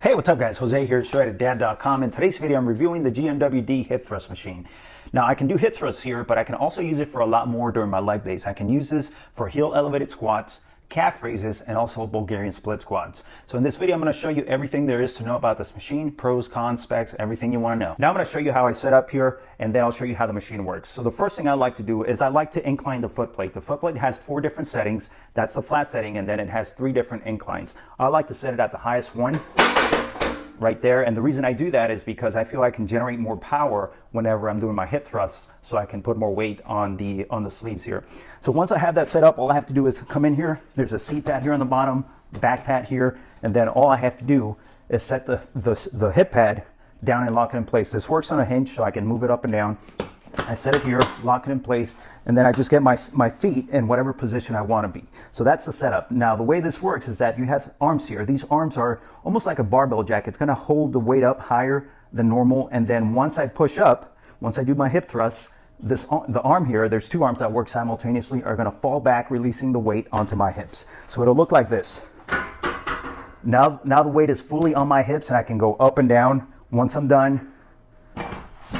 Hey, what's up guys? Jose here, shoutout.com. In today's video, I'm reviewing the GMWD hip thrust machine. Now I can do hip thrusts here, but I can also use it for a lot more during my leg days. I can use this for heel elevated squats, calf raises, and also Bulgarian split squats. So in this video, I'm going to show you everything there is to know about this machine, pros, cons, specs, everything you want to know. Now I'm going to show you how I set up here, and then I'll show you how the machine works. So the first thing I like to do is I like to incline the foot plate. The foot plate has 4 different settings. That's the flat setting, and then it has 3 different inclines. I like to set it at the highest one, right there. And the reason I do that is because I feel I can generate more power whenever I'm doing my hip thrusts, so I can put more weight on the sleeves here. So once I have that set up, all I have to do is come in here. There's a seat pad here on the bottom, back pad here, and then all I have to do is set the hip pad down and lock it in place. This works on a hinge, so I can move it up and down. I set it here, lock it in place, and then I just get my feet in whatever position I want to be. So that's the setup. Now the way this works is that you have arms here. These arms are almost like a barbell jack. It's going to hold the weight up higher than normal, and then once I push up, once I do my hip thrusts, the arm here, there's 2 arms that work simultaneously, are going to fall back, releasing the weight onto my hips. So it'll look like this. Now the weight is fully on my hips, and I can go up and down. Once I'm done,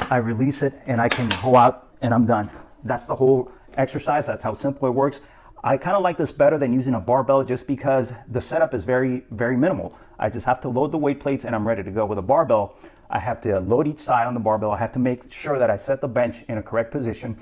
I release it and I can go out and I'm done. That's the whole exercise. That's how simple it works. I kind of like this better than using a barbell just because the setup is very, very minimal. I just have to load the weight plates and I'm ready to go. With a barbell, I have to load each side on the barbell. I have to make sure that I set the bench in a correct position.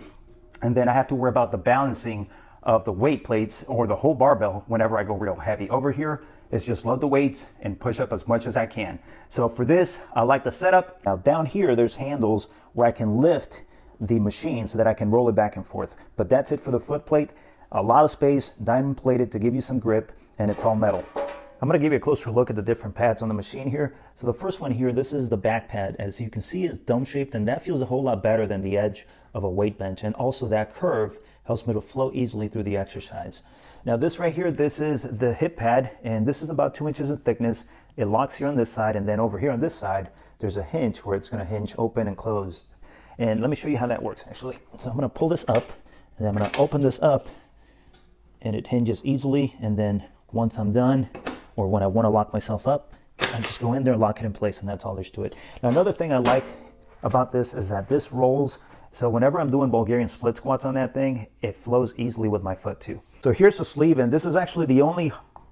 And then I have to worry about the balancing of the weight plates or the whole barbell whenever I go real heavy. Over here, it's just load the weights and push up as much as I can. So for this, I like the setup. Now down here, there's handles where I can lift the machine so that I can roll it back and forth. But that's it for the foot plate. A lot of space, diamond plated to give you some grip, and it's all metal. I'm going to give you a closer look at the different pads on the machine here. So the first one here, this is the back pad. As you can see, it's dome shaped, and that feels a whole lot better than the edge of a weight bench. And also that curve helps me to flow easily through the exercise. Now this right here, this is the hip pad, and this is about 2 inches in thickness. It locks here on this side, and then over here on this side, there's a hinge where it's going to hinge open and close. And let me show you how that works actually. So I'm going to pull this up, and I'm going to open this up, and it hinges easily. And then once I'm done, or when I want to lock myself up, I just go in there, lock it in place, and that's all there's to it. Now another thing I like about this is that this rolls. So whenever I'm doing Bulgarian split squats on that thing, it flows easily with my foot too. So here's the sleeve, and this is actually the only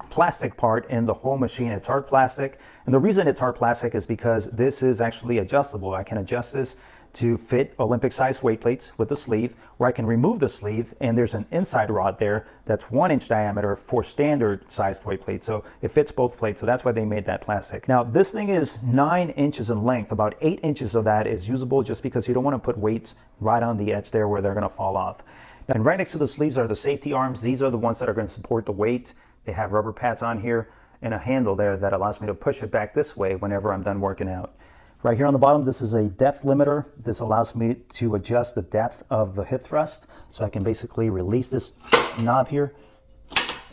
plastic part in the whole machine. It's hard plastic, and the reason it's hard plastic is because this is actually adjustable. I can adjust this to fit Olympic size weight plates with the sleeve, or I can remove the sleeve, and there's an inside rod there that's 1 inch diameter for standard sized weight plates, so it fits both plates. So that's why they made that plastic. Now this thing is 9 inches in length. About 8 inches of that is usable, just because you don't want to put weights right on the edge there where they're going to fall off. And right next to the sleeves are the safety arms. These are the ones that are going to support the weight. They have rubber pads on here and a handle there that allows me to push it back this way whenever I'm done working out. Right here on the bottom, this is a depth limiter. This allows me to adjust the depth of the hip thrust. So I can basically release this knob here.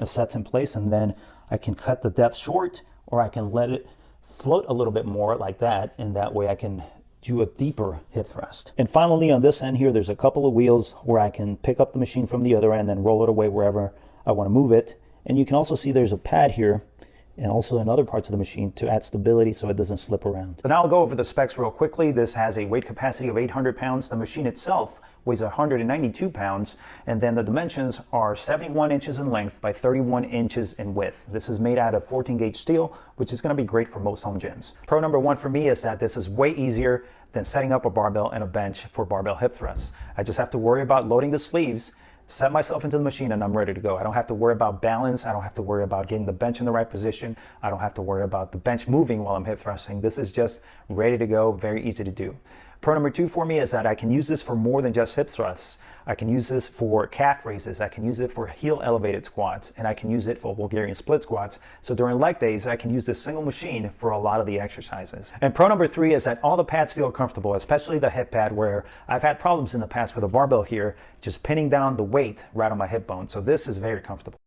It sets in place, and then I can cut the depth short, or I can let it float a little bit more like that, and that way I can do a deeper hip thrust. And finally, on this end here, there's a couple of wheels where I can pick up the machine from the other end and roll it away wherever I want to move it. And you can also see there's a pad here, and also in other parts of the machine to add stability so it doesn't slip around. So now I'll go over the specs real quickly. This has a weight capacity of 800 pounds. The machine itself weighs 192 pounds, and then the dimensions are 71 inches in length by 31 inches in width. This is made out of 14 gauge steel, which is going to be great for most home gyms. Pro number 1 for me is that this is way easier than setting up a barbell and a bench for barbell hip thrusts. I just have to worry about loading the sleeves, set myself into the machine, and I'm ready to go. I don't have to worry about balance. I don't have to worry about getting the bench in the right position. I don't have to worry about the bench moving while I'm hip thrusting. This is just ready to go, very easy to do. Pro number 2 for me is that I can use this for more than just hip thrusts. I can use this for calf raises. I can use it for heel elevated squats, and I can use it for Bulgarian split squats. So during leg days, I can use this single machine for a lot of the exercises. And pro number 3 is that all the pads feel comfortable, especially the hip pad, where I've had problems in the past with a barbell here, just pinning down the weight right on my hip bone. So this is very comfortable.